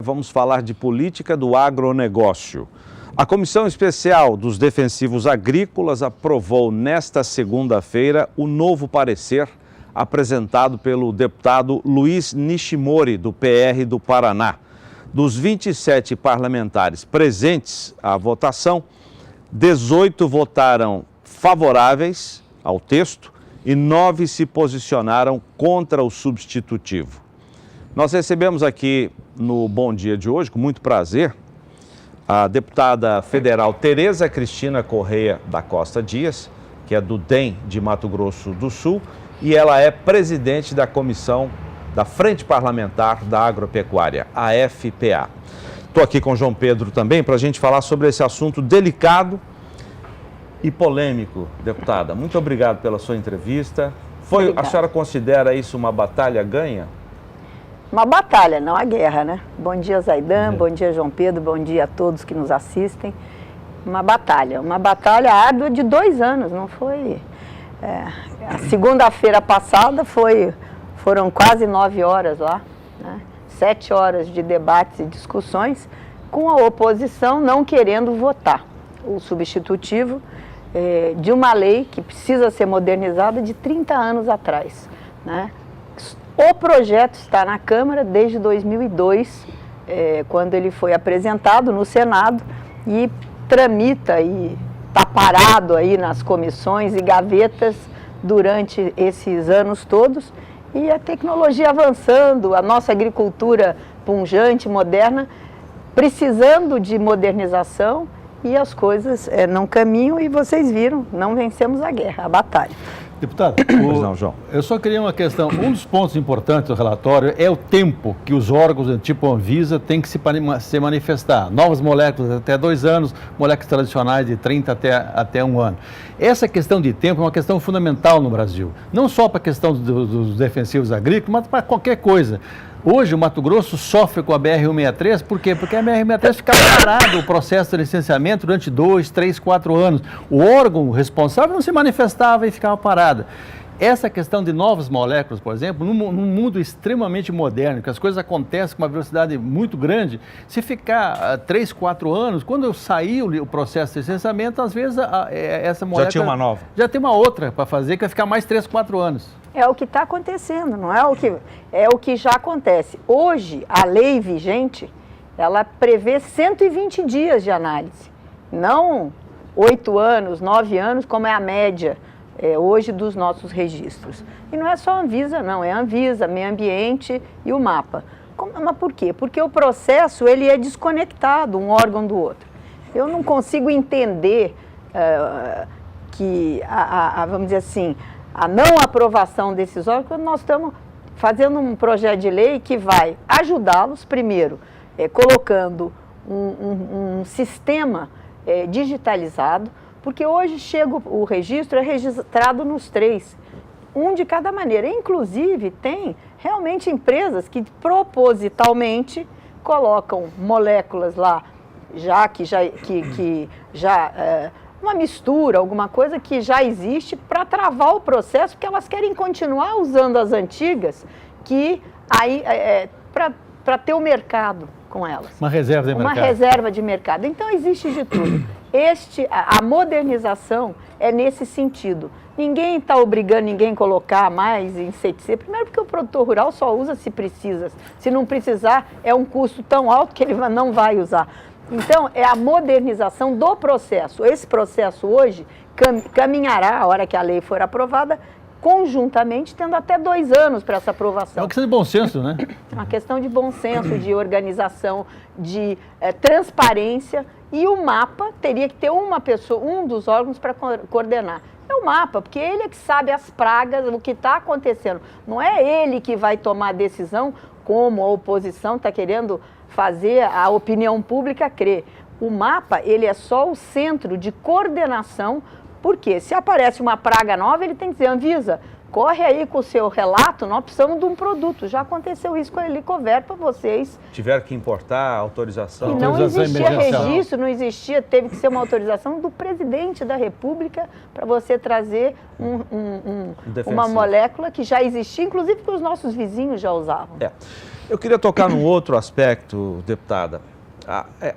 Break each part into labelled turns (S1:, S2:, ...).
S1: vamos falar de política do agronegócio. A Comissão Especial dos Defensivos Agrícolas aprovou nesta segunda-feira o novo parecer apresentado pelo deputado Luiz Nishimori, do PR do Paraná. Dos 27 parlamentares presentes à votação, 18 votaram favoráveis ao texto e 9 se posicionaram contra o substitutivo. Nós recebemos aqui no Bom Dia de hoje, com muito prazer, a deputada federal Tereza Cristina Correia da Costa Dias, que é do DEM de Mato Grosso do Sul, e ela é presidente da comissão da Frente Parlamentar da Agropecuária, a FPA. Estou aqui com o João Pedro também para a gente falar sobre esse assunto delicado e polêmico, deputada. Muito obrigado pela sua entrevista. A senhora considera isso uma batalha ganha?
S2: Uma batalha, não a guerra, né? Bom dia, Zaidan, bom dia, João Pedro, bom dia a todos que nos assistem. Uma batalha árdua de 2 anos, não foi... a segunda-feira passada foram quase 9 horas lá, né? 7 horas de debates e discussões, com a oposição não querendo votar o substitutivo de uma lei que precisa ser modernizada de 30 anos atrás, né? O projeto está na Câmara desde 2002, quando ele foi apresentado no Senado, e tramita e está parado aí nas comissões e gavetas durante esses anos todos, e a tecnologia avançando, a nossa agricultura pujante, moderna, precisando de modernização, e as coisas não caminham, e vocês viram, não vencemos a guerra, a batalha.
S3: Deputado,
S1: João.
S3: Eu só queria uma questão. Um dos pontos importantes do relatório é o tempo que os órgãos do tipo Anvisa têm que se manifestar. Novas moléculas até 2 anos, moléculas tradicionais de 30 até 1 ano. Essa questão de tempo é uma questão fundamental no Brasil. Não só para a questão dos defensivos agrícolas, mas para qualquer coisa. Hoje o Mato Grosso sofre com a BR-163, por quê? Porque a BR-163 fica parado o processo de licenciamento durante 2, 3, 4 anos. O órgão responsável não se manifestava e ficava parada. Essa questão de novas moléculas, por exemplo, num mundo extremamente moderno, que as coisas acontecem com uma velocidade muito grande, se ficar 3, 4 anos, quando sair o processo de licenciamento, às vezes essa molécula...
S1: Já tinha uma nova.
S3: Já tem uma outra para fazer, que vai ficar mais 3, 4 anos.
S2: É o que está acontecendo, não é o que já acontece. Hoje, a lei vigente, ela prevê 120 dias de análise, não 8 anos, 9 anos, como é a média hoje dos nossos registros. E não é só a Anvisa, não, é a Anvisa, Meio Ambiente e o MAPA. Mas por quê? Porque o processo ele é desconectado, um órgão do outro. Eu não consigo entender que, vamos dizer assim, a não aprovação desses órgãos, quando nós estamos fazendo um projeto de lei que vai ajudá-los, primeiro, colocando um sistema digitalizado, porque hoje chega o registro, é registrado nos 3, um de cada maneira. Inclusive, tem realmente empresas que propositalmente colocam moléculas lá, uma mistura, alguma coisa que já existe para travar o processo, porque elas querem continuar usando as antigas, que aí para ter o mercado com elas.
S3: Uma reserva de mercado.
S2: Uma reserva de mercado. Então existe de tudo. A modernização é nesse sentido. Ninguém está obrigando ninguém a colocar mais inseticida. Primeiro porque o produtor rural só usa se precisa. Se não precisar, é um custo tão alto que ele não vai usar. Então, é a modernização do processo. Esse processo hoje caminhará, a hora que a lei for aprovada, conjuntamente, tendo até 2 anos para essa aprovação.
S3: É uma questão de bom senso, né?
S2: É uma questão de bom senso, de organização, de transparência. E o MAPA teria que ter uma pessoa, um dos órgãos para coordenar. É o MAPA, porque ele é que sabe as pragas, o que está acontecendo. Não é ele que vai tomar a decisão, como a oposição está querendo fazer a opinião pública crer. O MAPA, ele é só o centro de coordenação, porque se aparece uma praga nova, ele tem que dizer, Anvisa, corre aí com o seu relato, nós precisamos de um produto. Já aconteceu isso com a Helicover para vocês.
S1: Tiveram que importar autorização?
S2: E não existia registro, não existia, teve que ser uma autorização do presidente da República para você trazer uma molécula que já existia, inclusive que os nossos vizinhos já usavam.
S1: Eu queria tocar num outro aspecto, deputada.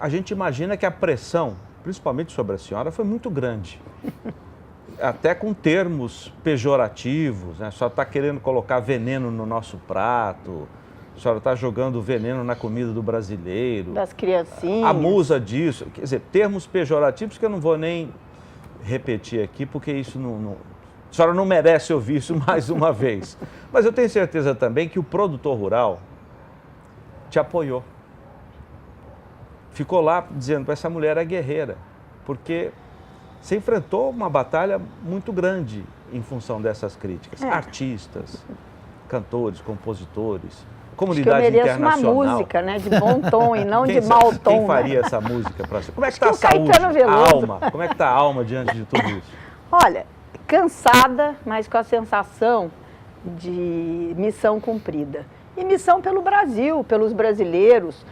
S1: A gente imagina que a pressão, principalmente sobre a senhora, foi muito grande. Até com termos pejorativos, né? A senhora está querendo colocar veneno no nosso prato, a senhora está jogando veneno na comida do brasileiro.
S2: Das criancinhas.
S1: A musa disso. Quer dizer, termos pejorativos que eu não vou nem repetir aqui, porque isso não... A senhora não merece ouvir isso mais uma vez. Mas eu tenho certeza também que o produtor rural te apoiou. Ficou lá dizendo que essa mulher é guerreira, porque você enfrentou uma batalha muito grande em função dessas críticas. Artistas, cantores, compositores, comunidade internacional.
S2: Acho que eu mereço uma música, né, de bom tom e não de mau tom.
S1: Quem faria essa música para você? Como é que está a
S2: saúde,
S1: a alma? Como é que está a alma diante de tudo isso?
S2: Olha, cansada, mas com a sensação de missão cumprida. E missão pelo Brasil, pelos brasileiros,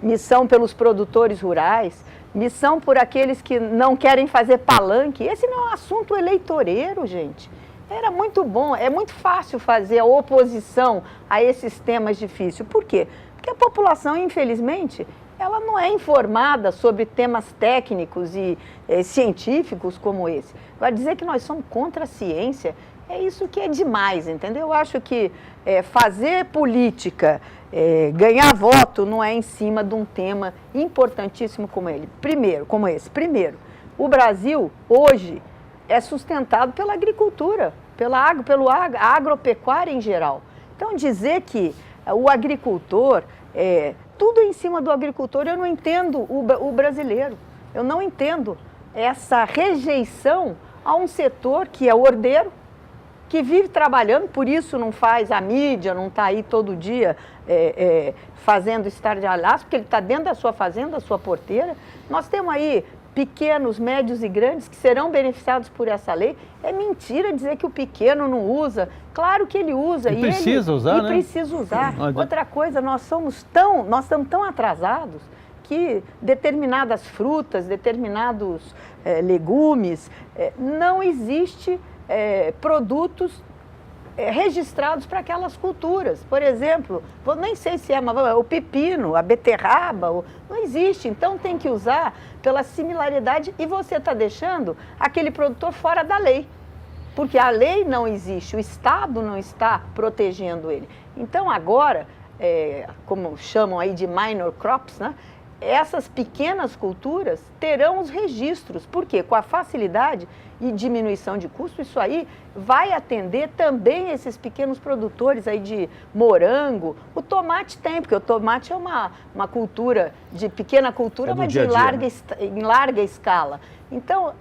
S2: missão pelos produtores rurais, missão por aqueles que não querem fazer palanque. Esse não é um assunto eleitoreiro, gente. Era muito bom, é muito fácil fazer a oposição a esses temas difíceis. Por quê? Porque a população, infelizmente, ela não é informada sobre temas técnicos e científicos como esse. Vai dizer que nós somos contra a ciência, é isso que é demais, entendeu? Eu acho que fazer política, ganhar voto não é em cima de um tema importantíssimo como esse. Primeiro, o Brasil hoje é sustentado pela agricultura, pela agropecuária em geral. Então, dizer que o agricultor, tudo em cima do agricultor, eu não entendo o brasileiro. Eu não entendo essa rejeição a um setor que é ordeiro, que vive trabalhando, por isso não faz a mídia, não está aí todo dia fazendo estardalhaço, porque ele está dentro da sua fazenda, da sua porteira. Nós temos aí pequenos, médios e grandes que serão beneficiados por essa lei. É mentira dizer que o pequeno não usa. Claro que ele usa.
S3: E precisa usar, né?
S2: Precisa usar. Outra coisa, nós estamos tão atrasados que determinadas frutas, determinados legumes, não existe produtos registrados para aquelas culturas. Por exemplo, nem sei se o pepino, a beterraba, não existe. Então tem que usar pela similaridade e você está deixando aquele produtor fora da lei. Porque a lei não existe, o Estado não está protegendo ele. Então agora, como chamam aí de minor crops, né? Essas pequenas culturas terão os registros. Por quê? Com a facilidade e diminuição de custo, isso aí vai atender também esses pequenos produtores aí de morango. O tomate tem, porque o tomate é uma cultura, de pequena cultura, mas
S1: dia a dia,
S2: em larga escala. Então,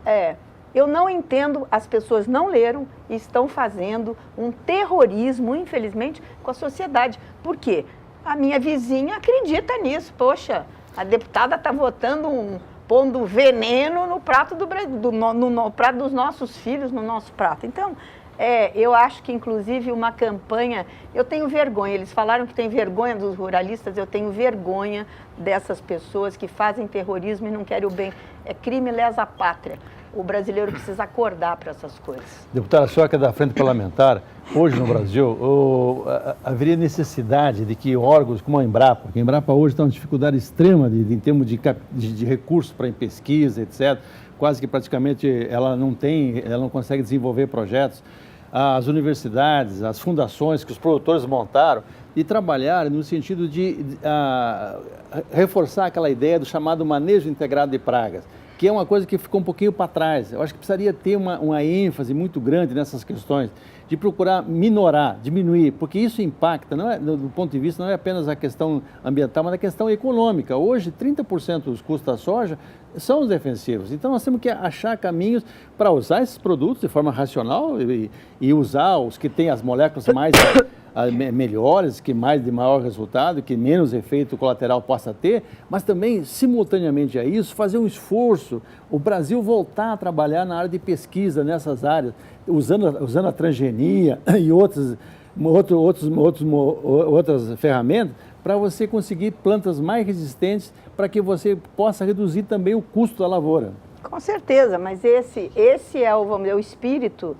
S2: eu não entendo, as pessoas não leram e estão fazendo um terrorismo, infelizmente, com a sociedade. Por quê? A minha vizinha acredita nisso, poxa. A deputada está votando, pondo veneno no prato no prato dos nossos filhos, no nosso prato. Então, eu acho que, inclusive, uma campanha... Eu tenho vergonha, eles falaram que tem vergonha dos ruralistas, eu tenho vergonha dessas pessoas que fazem terrorismo e não querem o bem. É crime lesa pátria. O brasileiro precisa acordar para essas coisas.
S3: Deputada, a senhora que é da Frente Parlamentar, hoje no Brasil, haveria necessidade de que órgãos como a Embrapa, porque a Embrapa hoje está uma dificuldade extrema em termos de recursos para pesquisa, etc. Quase que praticamente ela não consegue desenvolver projetos. As universidades, as fundações que os produtores montaram e trabalhar no sentido de reforçar aquela ideia do chamado manejo integrado de pragas, que é uma coisa que ficou um pouquinho para trás. Eu acho que precisaria ter uma ênfase muito grande nessas questões, de procurar minorar, diminuir, porque isso impacta, do ponto de vista, não é apenas a questão ambiental, mas a questão econômica. Hoje, 30% dos custos da soja são os defensivos. Então, nós temos que achar caminhos para usar esses produtos de forma racional e usar os que têm as moléculas mais melhores, de maior resultado, que menos efeito colateral possa ter, mas também, simultaneamente a isso, fazer um esforço, o Brasil voltar a trabalhar na área de pesquisa nessas áreas, usando a transgenia e outras ferramentas, para você conseguir plantas mais resistentes, para que você possa reduzir também o custo da lavoura.
S2: Com certeza, mas esse é o espírito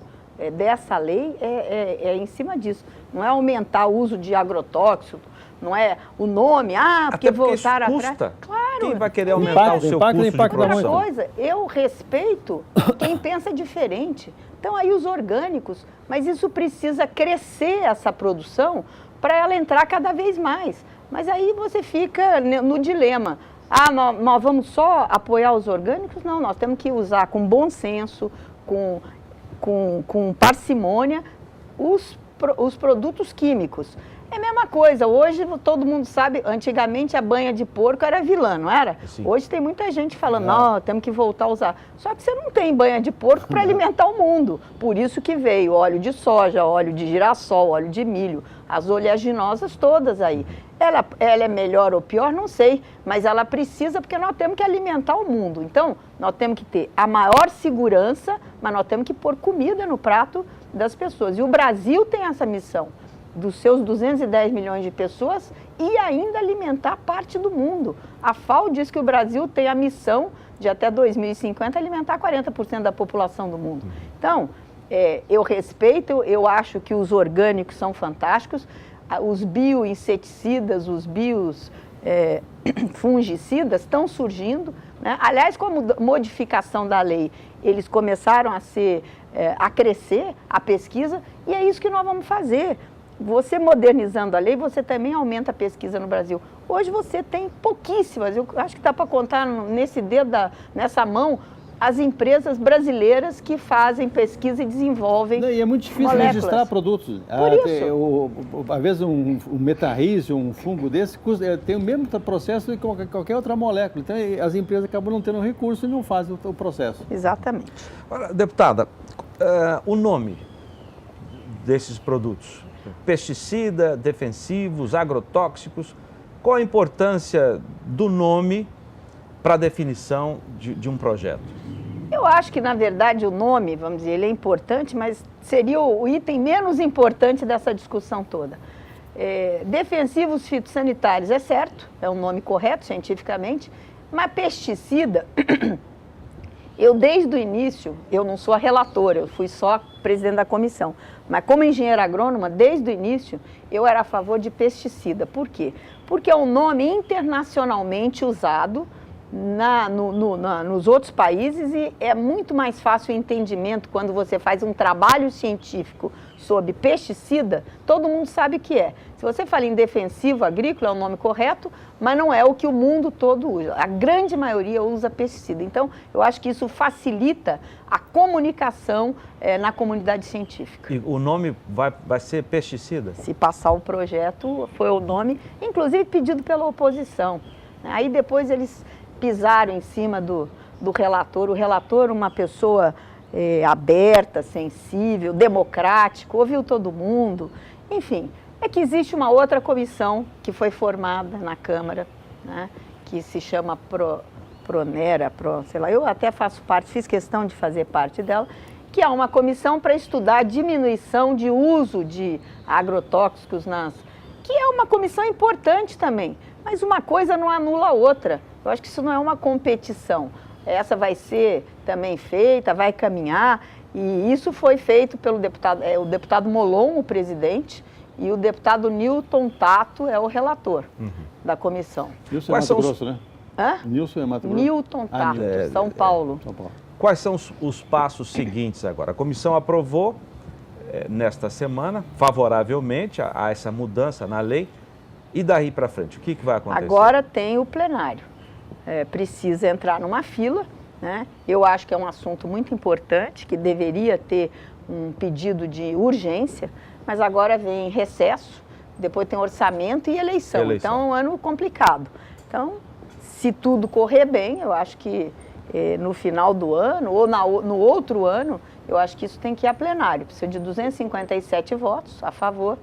S2: dessa lei, é em cima disso. Não é aumentar o uso de agrotóxicos, não é o nome, porque
S1: Até porque
S2: voltaram
S1: isso
S2: atrás.
S1: custa.
S2: Claro.
S1: Quem vai querer aumentar o seu custo de
S3: impacta
S1: produção?
S2: Outra coisa, eu respeito quem pensa diferente. Então, aí os orgânicos, mas isso precisa crescer, essa produção, para ela entrar cada vez mais. Mas aí você fica no dilema. Nós vamos só apoiar os orgânicos? Não, nós temos que usar com bom senso, com parcimônia, os produtos químicos. É a mesma coisa, hoje todo mundo sabe, antigamente a banha de porco era vilã, não era?
S1: Sim.
S2: Hoje tem muita gente falando, não, temos que voltar a usar. Só que você não tem banha de porco para alimentar o mundo. Por isso que veio óleo de soja, óleo de girassol, óleo de milho, as oleaginosas todas aí. Ela é melhor ou pior, não sei, mas ela precisa porque nós temos que alimentar o mundo. Então, nós temos que ter a maior segurança, mas nós temos que pôr comida no prato das pessoas. E o Brasil tem essa missão, dos seus 210 milhões de pessoas e ainda alimentar parte do mundo. A FAO diz que o Brasil tem a missão de até 2050 alimentar 40% da população do mundo. Então, eu respeito, eu acho que os orgânicos são fantásticos, os bioinseticidas, os biofungicidas estão surgindo, né? Aliás, com a modificação da lei, eles começaram a crescer, a pesquisa, e é isso que nós vamos fazer. Você modernizando a lei, você também aumenta a pesquisa no Brasil. Hoje você tem pouquíssimas, eu acho que dá para contar nessa mão, as empresas brasileiras que fazem pesquisa e desenvolvem
S3: E é muito difícil
S2: moléculas.
S3: registrar produtos.
S2: Por isso.
S3: Às vezes um metarrísio, um fungo desse, tem o mesmo processo que qualquer outra molécula. Então as empresas acabam não tendo recurso e não fazem o processo.
S2: Exatamente.
S1: Ora, deputada, o nome desses produtos, pesticida, defensivos, agrotóxicos, qual a importância do nome para a definição de um projeto?
S2: Eu acho que, na verdade, o nome, vamos dizer, ele é importante, mas seria o item menos importante dessa discussão toda. Defensivos fitossanitários, é certo, é um nome correto cientificamente, mas pesticida, eu desde o início, eu não sou a relatora, eu fui só presidente da comissão, mas como engenheira agrônoma, desde o início, eu era a favor de pesticida. Por quê? Porque é um nome internacionalmente usado nos outros países e é muito mais fácil o entendimento quando você faz um trabalho científico sobre pesticida, todo mundo sabe o que é. Se você fala em defensivo agrícola, é o nome correto, mas não é o que o mundo todo usa. A grande maioria usa pesticida. Então, eu acho que isso facilita a comunicação na comunidade científica.
S1: E o nome vai ser pesticida?
S2: Se passar o projeto, foi o nome, inclusive pedido pela oposição. Aí depois eles pisaram em cima do relator. O relator, uma pessoa aberta, sensível, democrática, ouviu todo mundo. Enfim, é que existe uma outra comissão que foi formada na Câmara, né, que se chama Pronera, sei lá, eu até faço parte, fiz questão de fazer parte dela, que é uma comissão para estudar a diminuição de uso de agrotóxicos que é uma comissão importante também, mas uma coisa não anula a outra. Eu acho que isso não é uma competição. Essa vai ser também feita, vai caminhar, e isso foi feito pelo o deputado Molon, o presidente, e o deputado Newton Tato é o relator da comissão.
S3: Nilson é Mato Grosso, né?
S2: Hã?
S3: Nilson é Mato Grosso?
S2: Newton Tato, São Paulo.
S3: São Paulo.
S1: Quais são os passos seguintes agora? A comissão aprovou nesta semana, favoravelmente, a essa mudança na lei. E daí para frente, o que vai acontecer?
S2: Agora tem o plenário. Precisa entrar numa fila, né? Eu acho que é um assunto muito importante, que deveria ter um pedido de urgência, mas agora vem recesso, depois tem orçamento e eleição. Então é um ano complicado. Então, se tudo correr bem, eu acho que no final do ano ou no outro ano, eu acho que isso tem que ir a plenário. Precisa de 257 votos a favor,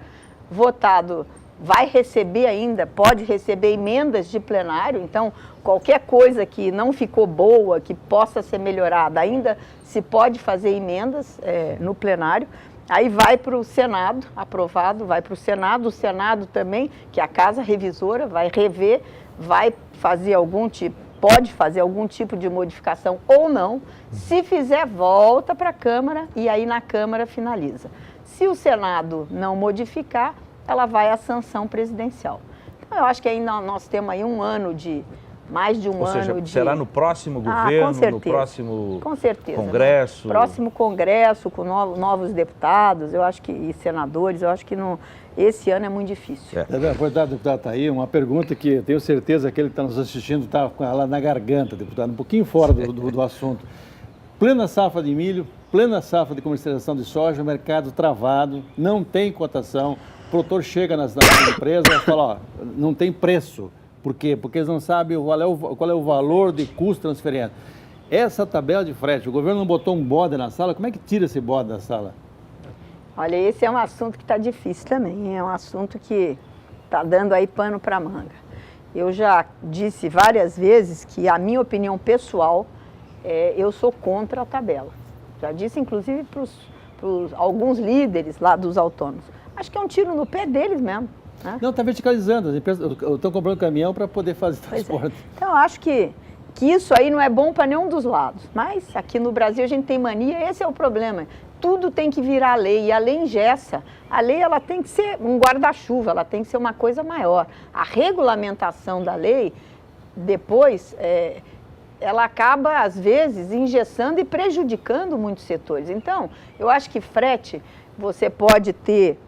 S2: votado. Vai receber ainda, pode receber emendas de plenário, então qualquer coisa que não ficou boa, que possa ser melhorada, ainda se pode fazer emendas no plenário. Aí vai para o Senado, aprovado, vai para o Senado também, que é a Casa Revisora, vai rever, vai fazer pode fazer algum tipo de modificação ou não. Se fizer, volta para a Câmara e aí na Câmara finaliza. Se o Senado não modificar, ela vai à sanção presidencial. Então, eu acho que ainda nós temos aí um ano mais de um
S1: Ou seja,
S2: ano de...
S1: será no próximo governo,
S2: com certeza,
S1: no próximo
S2: com certeza,
S1: congresso?
S2: Né? Próximo congresso, com novos deputados, eu acho que, e senadores, eu acho que esse ano é muito difícil.
S3: Deputado, está aí uma pergunta que eu tenho certeza que ele está nos assistindo, está com ela na garganta, deputado, um pouquinho fora do assunto. Plena safra de milho, plena safra de comercialização de soja, mercado travado, não tem cotação, o produtor chega nas empresas e fala, ó, não tem preço. Por quê? Porque eles não sabem qual é o valor de custo de transferência. Essa tabela de frete, o governo não botou um bode na sala, como é que tira esse bode da sala?
S2: Olha, esse é um assunto que está difícil também, é um assunto que está dando aí pano para manga. Eu já disse várias vezes que a minha opinião pessoal, eu sou contra a tabela. Já disse inclusive para alguns líderes lá dos autônomos. Acho que é um tiro no pé deles mesmo. Né?
S3: Não, está verticalizando, as empresas estão comprando caminhão para poder fazer transporte.
S2: Então, eu acho que isso aí não é bom para nenhum dos lados. Mas aqui no Brasil a gente tem mania, esse é o problema. Tudo tem que virar lei e a lei engessa. A lei ela tem que ser um guarda-chuva, ela tem que ser uma coisa maior. A regulamentação da lei, depois, ela acaba, às vezes, engessando e prejudicando muitos setores. Então, eu acho que frete, você pode ter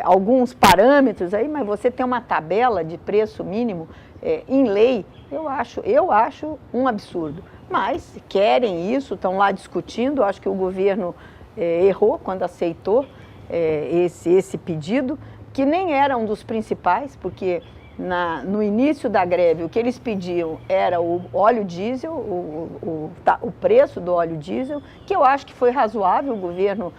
S2: alguns parâmetros aí, mas você tem uma tabela de preço mínimo em lei, eu acho um absurdo. Mas querem isso, estão lá discutindo, eu acho que o governo errou quando aceitou esse pedido, que nem era um dos principais, porque no início da greve o que eles pediam era o óleo diesel, o preço do óleo diesel, que eu acho que foi razoável o governo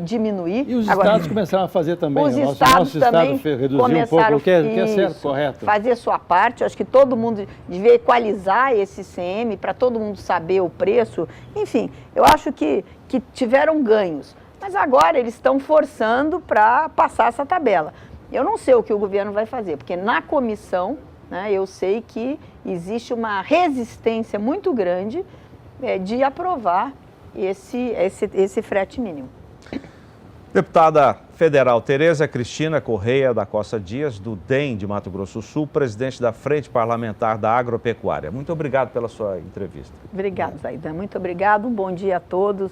S2: diminuir.
S3: E os estados começaram a fazer também.
S2: Os estados também
S3: reduziu um pouco, o que é certo, correto.
S2: Fazer sua parte. Eu acho que todo mundo devia equalizar esse ICM para todo mundo saber o preço. Enfim, eu acho que tiveram ganhos. Mas agora eles estão forçando para passar essa tabela. Eu não sei o que o governo vai fazer, porque na comissão, né, eu sei que existe uma resistência muito grande de aprovar esse frete mínimo.
S1: Deputada federal Tereza Cristina Correia da Costa Dias, do DEM de Mato Grosso do Sul, presidente da Frente Parlamentar da Agropecuária. Muito obrigado pela sua entrevista.
S2: Obrigada, Zaidan. Muito obrigado. Um bom dia a todos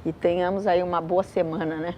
S2: e tenhamos aí uma boa semana, né?